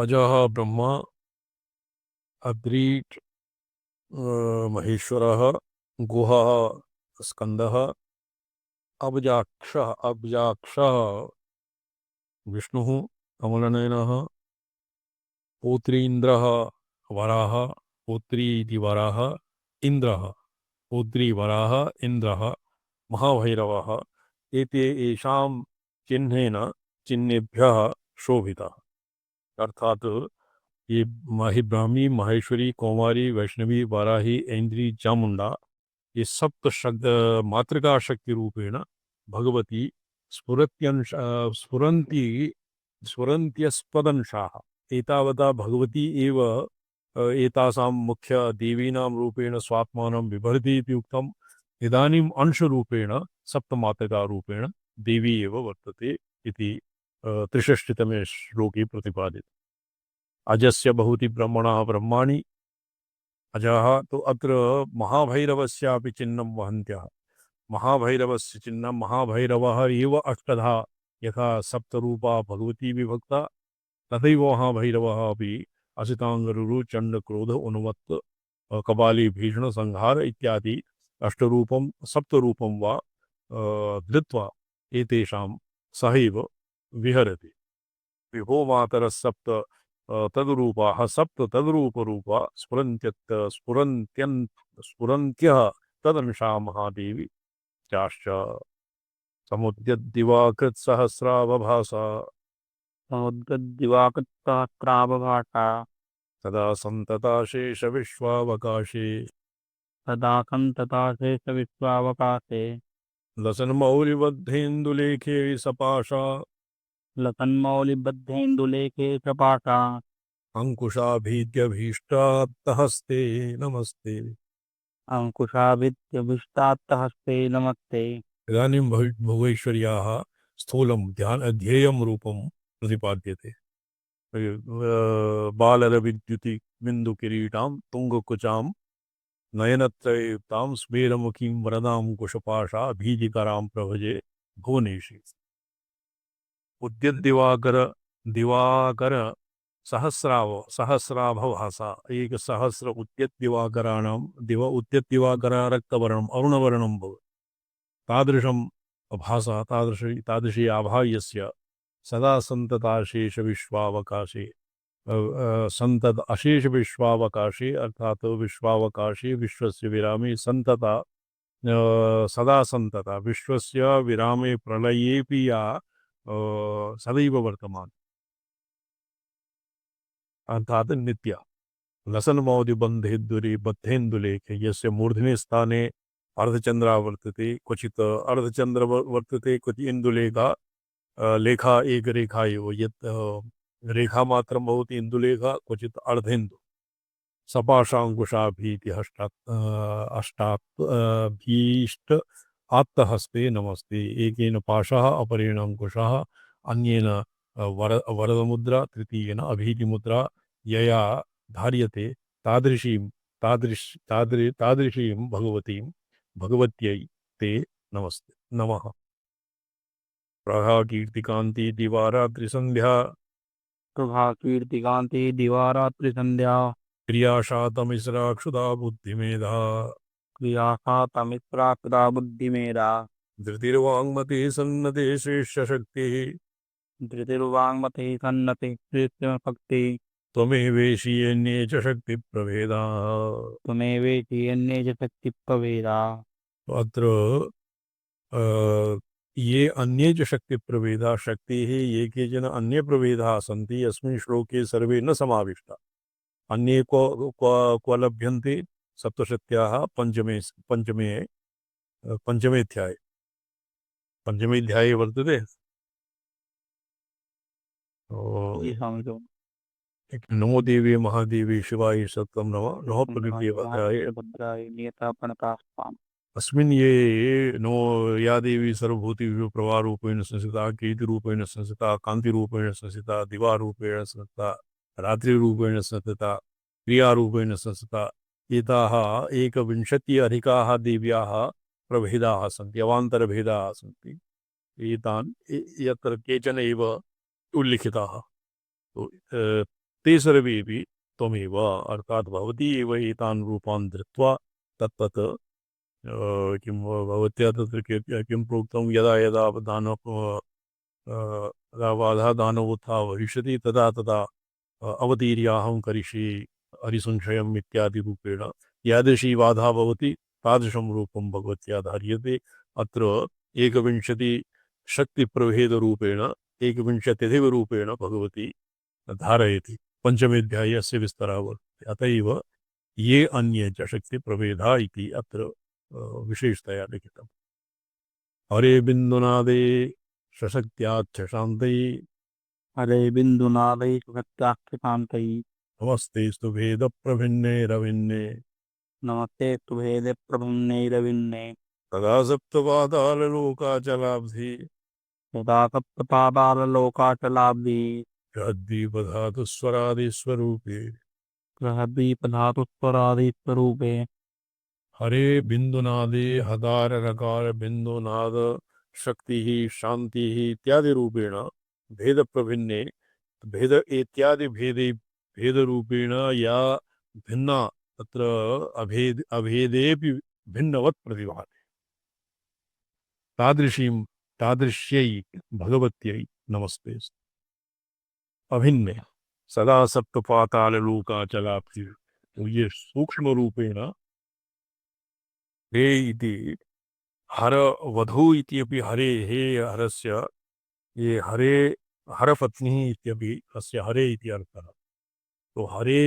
अजः ब्रह्मा अद्रीट महेश्वरः गुहः स्कंदः अब्जाक्षः विष्णुः कमलनयनः पौत्रीन्द्रः वराह पौत्री इति वराह इन्द्रः पौत्री वराह इन्द्रः महाभैरवः एते येषां चिह्नेन चिह्नेभ्यः शोभितः। अर्थात ये ब्राह्मी महेश्वरी कौमारी वैष्णवी वाराही ऐन्द्री चामुंडा ये सप्त शब्द मातृका शक्ति रूपेण भगवती स्फुरन्त्यस्पदंशाः एतावता भगवती एव एतासां मुख्य देवीनां रूपेण स्वात्मानं बिभर्ति इति उक्तम्। इदानीम् अंशरूपेण सप्तमातृका रूपेण देवी एव वर्तते इति 63तमे श्लोके प्रतिपादितम्। अजस्य बहुति ब्रह्मणः ब्रह्माणि अजः तो अत्र महाभैरवस्यापि चिह्नं वहन्त्यः। महाभैरवस्य चिह्नं महाभैरवः एव अष्टधा यथा सप्तरूपा भगवती विभक्ता तथैव महाभैरवः अपि असिताङ्गरुरु चण्डक्रोध उन्मत्त कपाली भीषण संहार इत्यादि अष्टरूपं सप्तरूपं वा धृत्वा एतेषां सहैव विहरति। विभो मातरः सप्त तद्रूपाः सप्त तद्रूपरूपा स्फुरन्त्यः तदंशा महादेवी चाश्च। समुद्यद्दिवाकृत्सहस्रावभासा समुद्रद्दिवाकृत्सहस्रावभासा तदा सन्तता शेषविश्वावकाशे सदा सन्तताशेषविश्वावकाशे लसन्मौलिबद्धेन्दुलेखे सपाशा लसन्मौलिबद्धेन्दुलेखे सपाशा अंकुशाभीद्यभीष्टात्तहस्ते नमस्ते। अंकुशाभित्यभिष्टात्तहस्ते नमस्ते। इदानीं भोगैश्वर्याः स्थूलं ध्येयं रूपं प्रतिपाद्यते। बालरविद्युति बिन्दुकिरीटां तुङ्गकुचां नयनत्रययुक्तां स्मेरमुखीं वरदां कुशपाशा भीजिकरां प्रभजे भुवनेशी। दिवाकर सहस्राभभासा एक सहस्र उद्यद्दिवाकराणां उद्यद्दिवाकरा रक्तवर्णम् अरुणवर्णं भवति। तादृशं भासा तादृशी आभा यस्य सदा संतताशेष विश्वावकाशे संतत अशेष विश्वावकाशे अर्थात विश्वावकाशे विश्वस्य विरामे संतता सदा संतता विश्वस्य विरामे प्रलयेपि या सदैव वर्तमान अर्थात नित्या लसन मौदि बंधेन्दुरे बद्धेन्दुलेखे यस्य मूर्धने स्थाने अर्धचंद्रा वर्तते क्वचित अर्धचंद्र वर्तते क्वचित इंदुलेखा लेखा एक रेखा एव यत् रेखा मात्रं भवति इंदुलेखा क्वचित अर्धेन्दु सपाशांकुशाभीति अष्टाभीष्ट आत्तहस्ते नमस्ते एकेन पाशः अपरेण अंकुशः अन्येन वरदमुद्रा तृतीयेन अभीतिमुद्रा यया धार्यते तादृशीं भगवत्यै ते नमस्ते नमः प्रभा कीर्तिकांति दिवारात्रिसंध्या प्रभा कीर्तिकांति दिवारात्रि संध्या क्रियाशातमिश्रा क्षुधा बुद्धिमेधा क्रियासा तमित्राकृता बुद्धिमेरा धृतिर्वाङ्मते सन्नते श्रेष्ठ शक्तिः धृतिर्वाङ्मते सन्नते कृष्णभक्ति त्वमेवेशीयन्ये च शक्ति प्रभेदा। त्वमेवेति अन्ये च शक्तिप्रभेदा। अत्र ये अन्ये च शक्ति प्रभेदा शक्ति है ये केचन अन्य प्रभेदा सन्ति अस्मिन् श्लोके सर्वे न समाविष्टा अन्ये को लभ्यन्ते सप्तशत्याः पंचमे अध्याये वर्तते नमो देवी महादेवी शिवाय सत्यं नमः नमः प्रकृतिदेवताय भद्राय नियतापणतास्ताम्। अस्मिन् ये नो या देवी सर्वभूतेषु प्रभारूपेण संस्थिता कीर्तिरूपेण संस्थिता कान्तिरूपेण संस्थिता दिवारूपेण संस्थिता रात्रिरूपेण संस्थिता क्रियारूपेण संस्थिता एताः एकविंशति अधिकाः देव्याः प्रभेदाः सन्ति अवान्तरभेदाः सन्ति एतान् यत्र केचन एव उल्लिखिताः तो ते सर्वेपि त्वमेव अर्थात् भवती एव एतान् रूपान् धृत्वा तत्तत् किं भवत्या तत्र किं प्रोक्तं यदा यदा बाधा दानवोत्था भविष्यति तदा तदा अवतीर्याहं करिष्ये हरिसंशयम् इत्यादि रूपेण यादृशी बाधा भवति तादृशं रूपं भगवत्या धार्यते। अत्र एकविंशति शक्तिप्रभेदरूपेण एकविंशत्यधिकरूपेण भगवती धारयति पंचमेऽध्याये अस्य विस्तरः वर्तते। अत एव ये अन्ये च शक्तिप्रभेदा इति अत्र विशेषतया लिखितम्। हरे बिन्दुनादे सशक्त्याच्च शान्तये हरे बिन्दुनादै सुभक्त्याख्यकान्तै नमस्तेस्तु भेदप्रभिन्ने रविन्ने नमस्ते तुभेदे प्रभुन्ने रविन्ने तदा सप्तपाताललोकाचलाब्धि तदा सप्तपाताललोकाचलाब्धि बृहद्दीपधातु स्वरादिस्वरूपे बृहद्दीपधातुस्वरादिस्वरूपे हरे बिन्दुनादे हदार रकार बिन्दुनाद शक्ति शांति इत्यादि रूपेण भेद प्रभिन्ने भेद इत्यादि भेद रूपेण या भिन्ना तत्र अभेदेपि भिन्नवत् प्रतिभाति तादृश्यै भगवत्यै नमस्ते। अभिन्ने सदा सप्तपाताल लोकाचलाप्ति ये सूक्ष्म रूपेण हे इति हर वधू इत्यपि हरे हे हरस्य ये हरे हरपत्नी इत्यपि अस्य हरे इति अर्थः। तो हरे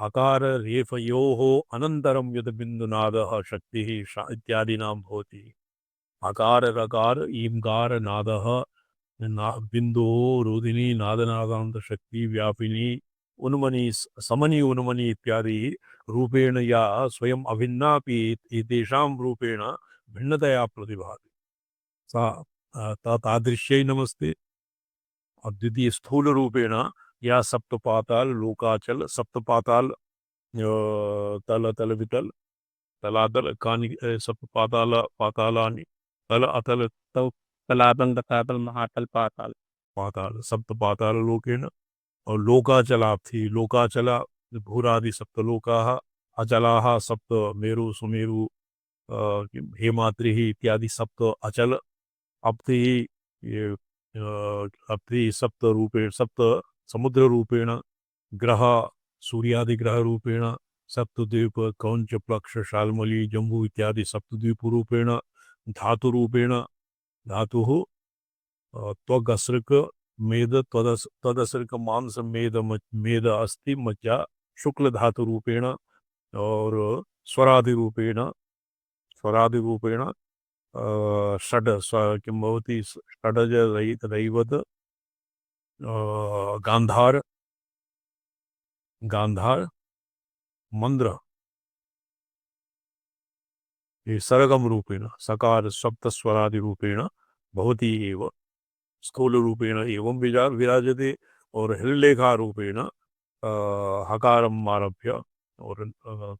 आकार रेफयोः अनन्तरं यद् बिन्दुनादः शक्तिः इत्यादीनां भवति आकार रकार ईंकार नादः बिन्दुः रोदिनी नादनादान्त शक्ति व्यापिनी उन्मनी समनी उन्मनी इत्यादि रूपेण या स्वयं अभिन्नापि एतेषां रूपेण भिन्नतया प्रतिभाति सा तादृश्यै नमस्ते। अद्वितीय स्थूल रूपेण या सप्तपाताल लोकाचल सप्तपाताल तल तल वितल तलातल कानि सप्तपाताल पातालानि तल अतल तलातल तलातल महातल पाताल पाताल सप्तपाताल लोकेन और लोकाचलाप्ति लोकाचला भूरादि सप्तलोकाः अचलाः सप्त मेरु सुमेरु हेमाद्रिः इत्यादि सप्त अचल अप्ति ये अप्ति सप्त रूपेण सप्त समुद्र रूपेण ग्रह सूर्यादि ग्रह रूपेण सप्तद्वीप कौंच प्लक्ष शाल्मली जम्बू इत्यादि सप्तद्वीप रूपेण धातु रूपेण धातुः त्वगसृक मेद तदसृक मांस मेद अस्ति मज्जा शुक्ल धातु रूपेण और स्वरादि रूपेण षड किं भवति षडज दैवत गांधार मंद्र ये सरगम रूपेण सकार सप्त स्वरादि रूपेण भवति एव स्थूल रूपेण एवं विराजते और हृल्लेखा रूपेण हकारम् आरभ्य और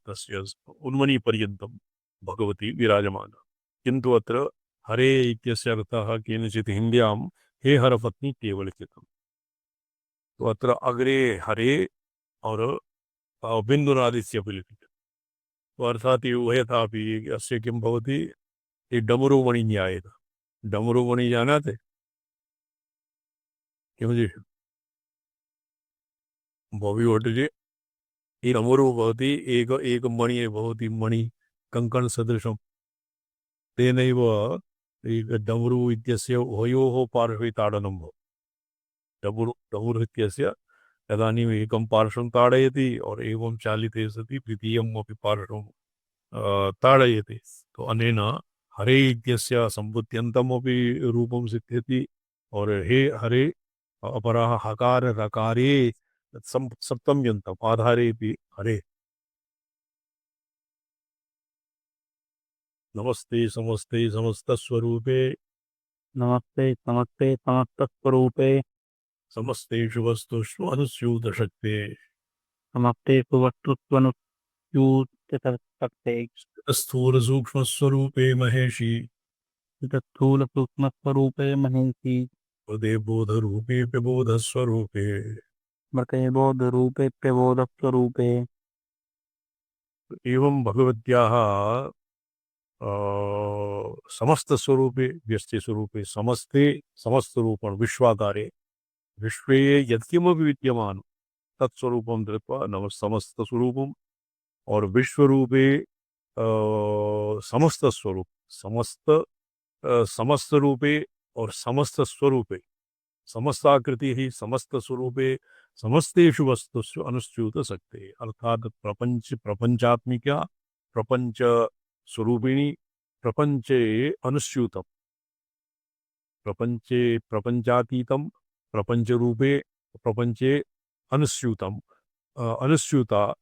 तस्य उन्मनी पर्यन्तं भगवती विराजमाना। किन्तु अत्र हरे इत्यस्य अर्थः केनचित् हिन्द्यां हे हरपत्नी केवलचितम्। तो अत्र अग्रे हरे और बिन्दुनादिस्य लिखितम्। तो अर्थात् उभयथापि अस्य किं भवति ये डमरुमणि न्यायेन डमरुमणि जानाते किमुजी बॉबी भट्टजी ये डमरु भवति एक मणि भवति मणि कंकण सदृशं तेनैव डमरु इत्यस्य उभयोः पार्श्वे ताडनं भवति। डमरु इत्यस्य तदानीम् एकं पार्श्वं ताडयति और एवं चालिते सति द्वितीयम् अपि पार्श्वं ताडयति। तो अनेन हरे इत्यस्य सम्बुद्ध्यन्तमपि रूपं सिद्ध्यति और हे हरे अपरः हकार रकारे सप्तम्यन्तम् आधारेपि हरे। नमस्ते समस्ते समस्तस्वरूपे नमस्ते समस्ते समस्तस्वरूपे समस्तेषु वस्तुषु अनुस्यूतशक्ते समस्तेषु वस्तुष्वनुस्यूतशक्ते स्थूलसूक्ष्मस्वरूपे महेशी स्थूलसूक्ष्मस्वरूपे महेंसि हृदे बोधरूपे प्रबोधस्वरूपे मृते बोधरूपे प्रबोधस्वरूपे एवं भगवत्याः समस्त स्वरूपे व्यस्ति स्वरूपे समस्ते समस्त रूपं विश्वाकारे विश्वे यत्किमपि विद्यमानं तत्स्वरूपं धृत्वा नव समस्त स्वरूपम् और विश्वरूपे समस्त स्वरूप समस्त रूपे और समस्त स्वरूपे समस्ताकृति ही समस्त स्वरूपे समस्तेषु वस्तुषु अनुस्यूत सकते अर्थात प्रपंचात्मिका प्रपंच स्वरूपिणी प्रपंचे अनुस्यूतम प्रपंचे प्रपंचातीतम प्रपंच रूपे प्रपंचे अनुस्यूतम अनुस्यूता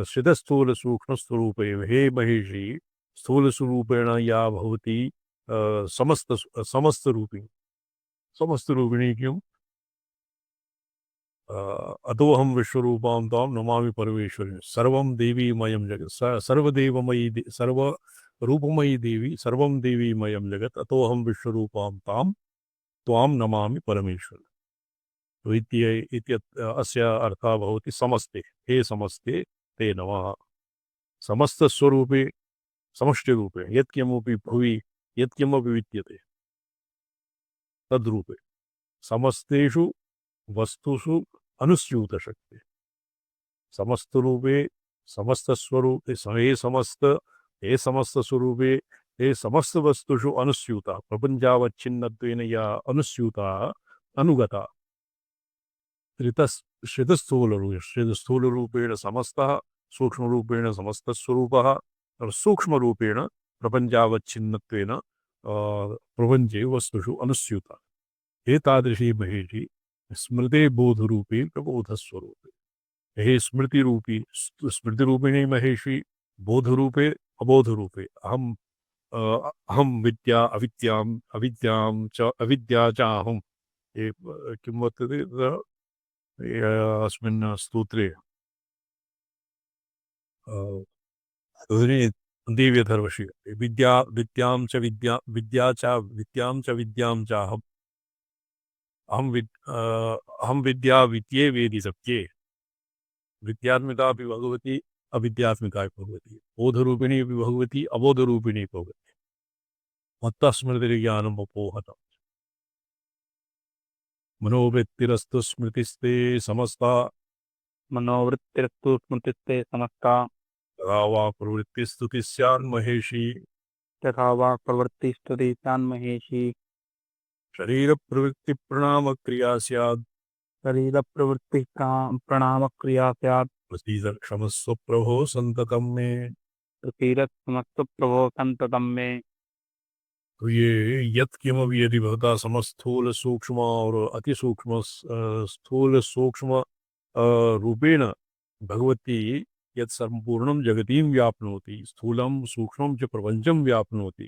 सिद्धस्थूल सूक्ष्म स्वरूपे हे महेशी स्थूल स्वरूपेण या भवति समस्त समस्त रूपिणी क्यों अतोहम विश्वरूपां तां नमामि परमेश्वरी सर्वं देवीमयं जगत् सर्वदेवमयी सर्वरूपमयी देवी सर्वं देवीमयं जगत् अतोहम विश्वरूपां तां त्वां नमामि परमेश्वरी। तो अस्य अर्थः भवति समस्ते हे समस्ते ते नमः। समस्त स्वरूपे समष्टि रूपे यत्किमपि भुवि यत्किमपि विद्यते तद्रूपे समस्तेषु वस्तुषु अनुस्यूत शक्ति समस्त रूपे समस्त स्वरूपे हे समस्त स्वरूपे हे समस्त वस्तुषु अनुस्यूता प्रपंचावच्छिन्नत्वेन या अनुस्यूता अनुगता श्रितस्थूल रूपेण समस्तः सूक्ष्म रूपेण समस्त स्वरूपः और सूक्ष्म रूपेण प्रपंचावच्छिन्नत्वेन प्रपंचे वस्तुषु अनुस्यूता एतादृशी महेशी स्मृते बोधरूपे प्रबोधस्वरूपे हे स्मृति रूपिणी महेशी बोधरूपे अबोधरूपे अहम विद्या अविद्या च अहम ये किं वर्तते अस्मिन् स्तोत्रे देव्यधर्वशी विद्यां च अहम विद्या विद्ये वेदि सत्ये विद्यात्मिका भी भगवती अविद्यात्मिका भगवती बोधरूपिणी भी भगवती अबोधरूपिणी भगवती मत्तस्मृतिर्ज्ञानम् अपोहतम् मनोवृत्तिरस्तु स्मृतिस्ते समस्ता मनोवृत्तिरस्तु स्मृतिस्ते समस्ता तदा वा प्रवृत्तिस्तुति स्यान्महेशी तथा वा प्रवृत्तिस्तुति महेशी शरीर प्रवृत्ति प्रणाम क्रिया स्यात् शरीर प्रवृत्ति प्रणाम क्रिया स्यात् प्रसीद क्षमस्व प्रभो संततम में। तीरथ समस्त प्रभो संततम में। तो ये यत् किमपि यदि भवता समस्थूल सूक्ष्म और अति सूक्ष्म स्थूल सूक्ष्म रूपेण भगवती यत् संपूर्णं जगतीं व्याप्नोति स्थूलं सूक्ष्मं च प्रपञ्चं व्याप्नोति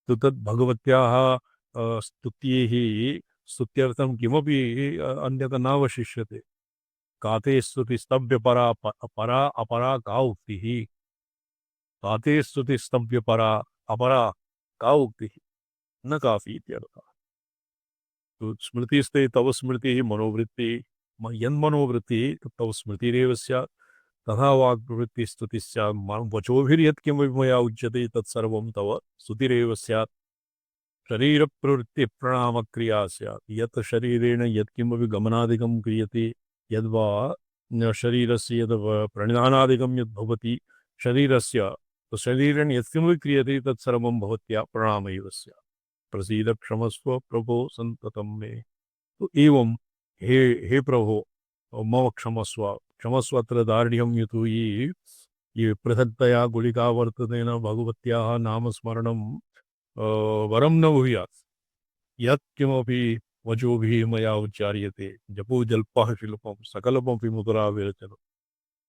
तो तद् भगवत्याः स्तुत्यैः स्तुत्यर्थं किमपि अन्यथा नावशिष्यते। काते स्तुतिस्तभ्य परा परा अपरा का उक्तिः काते स्तुतिस्तभ्य परा अपरा का उक्तिः न काफी इत्यर्थः। तो स्मृतिस्ते तव स्मृतिः मनोवृत्ति यन्मनोवृत्ति तव स्मृतिरेव स्यात् तथा वाक्प्रवृत्तिस्तुतिः स्यात् वचोभिर्यत् किमपि मया उच्यते तत्सर्वं तव स्तुतिरेव स्यात्। शरीर प्रवृत्ति प्रणाम क्रिया स्यात् यत् शरीरेण यत् किमपि गमनादिकं क्रियते यद्वा शरीरस्य यद् प्रणिधानादिकं यद् भवति शरीरस्य तो शरीरेण यत् किमपि क्रियते तत्सर्वं भवत्या प्रणामैव स्यात्। प्रसीद क्षमस्व प्रभो संततम में। तो एवं हे प्रभो मम क्षमस्व क्षमस्व अत्र दार्ढ्यं यतो ये पृथक्तया गुलिका वर्तते न भगवत्याः नामस्मरणं वरं न भूयात् यत् किमपि वचोभिः मया उच्चार्यते जपो जल्पः शिल्पं सकलमपि मुद्रा विरचनं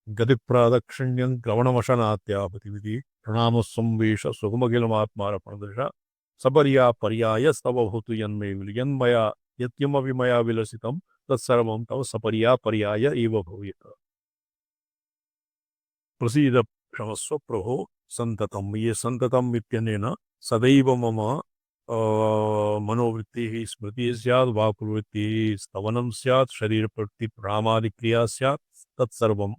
गतिप्रादक्षिण्यं क्रवणमशनात्यापतिविधि प्रणामसंवेश सुगमखिलमात्मार्पणदशा सपर्या पर्यायस्तव भवतु यन्मे यन्मया यत्किमपि मया विलसितं तत्सर्वं तव सपर्या पर्याय एव भूयेत। प्रसीद क्षमस्व प्रभो संततम ये संततम इत्यनेन सदैव मम मनोवृत्तिः स्मृतिः स्यात् वाक्प्रवृत्तिः स्तवनं स्यात् शरीर प्रवृत्ति प्रणामादिक्रिया स्यात् तत्सर्वं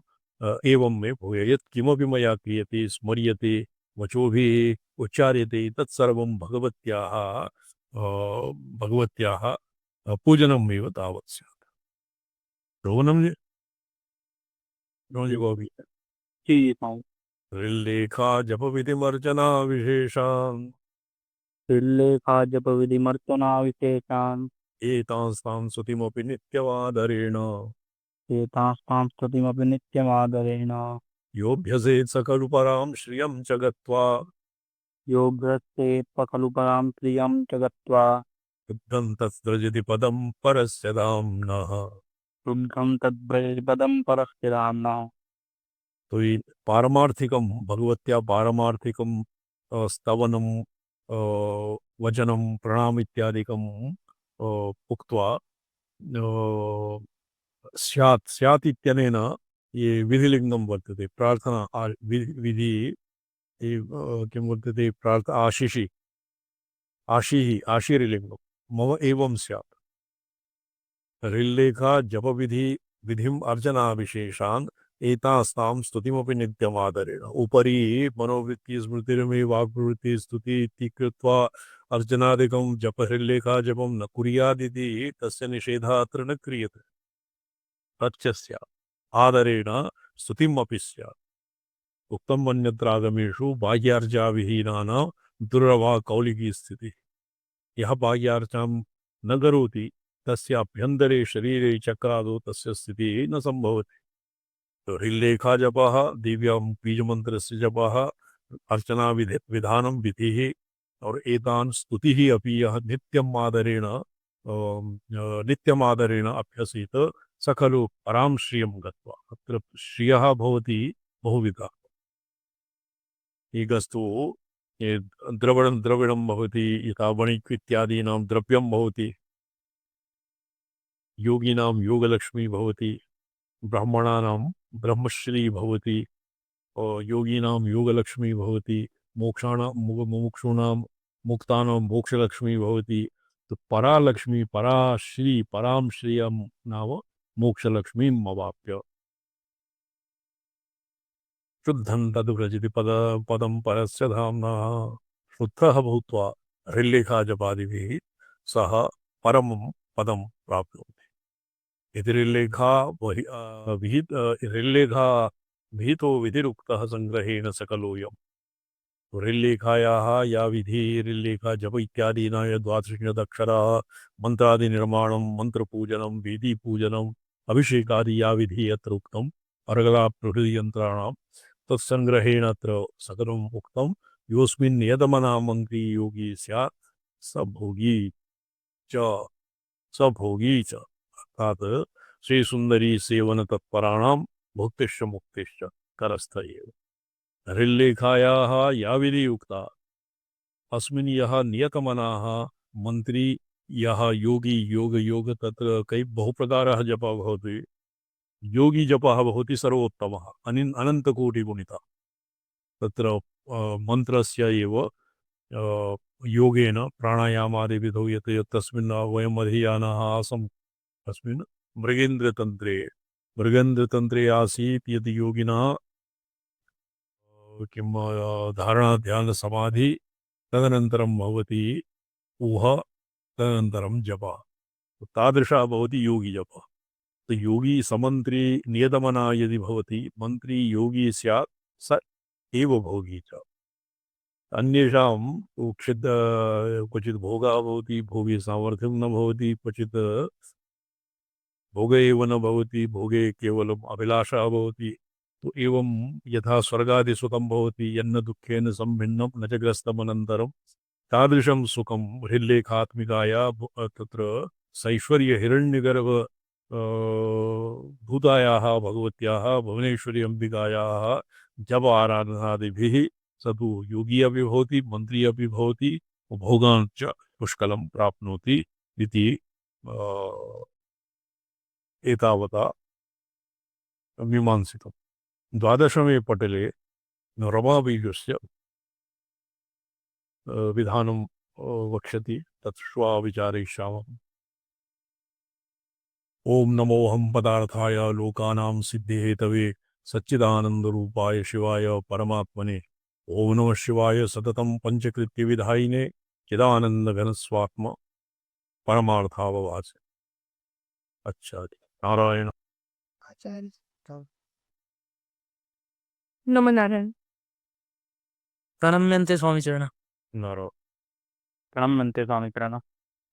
एवं मे भूय यत् किमपि मया क्रियते स्मर्यते वचोभिः उच्चार्यते तत्सर्वं भगवत्याः पूजनमेव तावत् स्यात्। श्रवणं गोपी लेखा जप विधिमर्चना विशेषान् लेखा जप विधिमर्चना विशेषान् एतांस्तां स्तुतिमपि नित्यमादरेण एतास्तां स्तुतिमपि नित्यमादरेण योऽभ्यसेत् स खलु परां श्रियं च गत्वा योऽभ्यसेत् खलु परां प्रियं च गत्वा शुद्धं तत्सृजति पदं परस्य धाम्नः। शुद्धं तद्पदं परस्य धाम्नः। तो ये पारमार्थिकं भगवत्या पारमार्थिकं स्तवनं वचनं प्रणाम इत्यादिकं उक्त्वा स्यात् स्यात् इत्यनेन ये विधिलिङ्गं वर्तते प्रार्थना विधि किं वर्तते आशिषि आशिः आशीर्लिङ्गं मम एवं स्यात्। ऋल्लेखा जपविधि विधिम् अर्चना विशेषान् एतास्तां स्तुतिमपि नित्यमादरेण उपरि मनोवृत्ति स्मृतिर्मे वाक्प्रवृत्ति स्तुति इति कृत्वा अर्चनादिकं जपहृल्लेखा जपं न कुर्यादिति तस्य निषेधः अत्र न क्रियते। तच्च स्यात् आदरेण स्तुतिमपि स्यात्। उक्तम् अन्यत्रागमेषु बाह्यार्चाविहीनानां दुर्लभा कौलिकी स्थितिः। यः बाह्यार्चां न करोति तस्य अभ्यन्तरे शरीरे चक्रादौ तस्य स्थितिः न संभवति। तो हृल्लेखा जपः दिव्यां बीजमन्त्रस्य जपः अर्चना विधानं विधिः और एतान् स्तुतिः अपि यः नित्यमादरेण अभ्यसेत स खलु परां श्रियं गत्वा। अत्र श्रियः भवति बहुविधः। एकस्तु द्रविणं भवति यथा वणिक् इत्यादीनां द्रव्यं भवति योगिनां योगलक्ष्मी भवति ब्राह्मणानां ब्रह्मश्री भवति और योगिनां योगलक्ष्मी भवति मोक्षाणां मुमुक्षूणां मुक्तानां मोक्षलक्ष्मी भवति। तो परालक्ष्मी पराश्री परां श्रियं नाम मोक्षलक्ष्मीम् अवाप्य शुद्धं तद्व्रजति पदं परस्य धाम्नः शुद्धः भूत्वा हृल्लेखा जपादिभिः सह परमं पदं प्राप्नोति। इति हृल्लेखा हृल्लेखा विहितो विधिरुक्तः संग्रहेण सकलोऽयम्। हृल्लेखायाः या विधि हृल्लेखा जप इत्यादीना द्वादशाक्षराः मन्त्रादिनिर्माणं मन्त्रपूजनं वेदीपूजनम् अभिषेकादि या विधि यत्र उक्तम् अर्गलाप्रभृतियन्त्राणां तत्संग्रहेण अत्र सकलम् उक्तं। योऽस्मिन् नियतमना मन्त्री योगी स्यात् स भोगी च अर्थात श्री सुंदरी सेवन तत्पराणां भुक्तिश्च मुक्तिश्च करस्थ एव। हृल्लेखायाः या विधि उक्ता अस्मिन् यः नियतमनाः मंत्री यः योगी योग तत्र कई बहुप्रकारः जपः भवति। योगी जपः भवति सर्वोत्तमः अनन्तकोटिगुणितः। तत्र मंत्रस्य एव योगेन प्राणायामादिविधौ यत् तस्मिन् वयम् अधीयानाः आसम् अस्मिन् मृगेन्द्रतन्त्रे आसीत् यद् योगिनः किं धारणा ध्यान समाधि तदनन्तरं भवति ऊह तदनन्तरं जपः तादृशः भवति योगी जपः। तो योगी समन्त्री नियतमना यदि भवति मंत्री योगी स्यात् स एव भोगी च। अन्येषां क्वचित् भोगः भवति भोगे सामर्थ्यं न भवति क्वचित् भोग एव न भवति भोगे केवलम् अभिलाषः भवति। तो एवं यथा स्वर्गादिसुखं भवति यन्न दुःखेन संभिन्नं न च ग्रस्तमनन्तरं तादृशं सुखं हृल्लेखात्मिकाया तत्र सैश्वर्य हिरण्यगर्भ भूतायाः भगवत्याः भुवनेश्वरी अंबिकायाः जप आराधनादिभिः स तु योगी अपि भवति मंत्री अपि भवति भोगान् च पुष्कलं प्राप्नोति इति एतावता मीमांसितम्। द्वादशमे पटले रमाबीजस्य विधानं वक्ष्यति तत् श्वः विचारयिष्यामः। ओम नमोऽहं पदार्थाय लोकानां सिद्धिहेतवे सच्चिदानन्दरूपाय शिवाय परमात्मने ओम नमः शिवाय सततं पंचकृत्यविधायिने चिदानन्दघनस्वात्म परमार्थावभासे। अच्छा जी नारायण। आचार्य तो नमो नारायण। प्रणम्यन्ते स्वामी चरण। नारायण। प्रणम्यन्ते स्वामी चरण।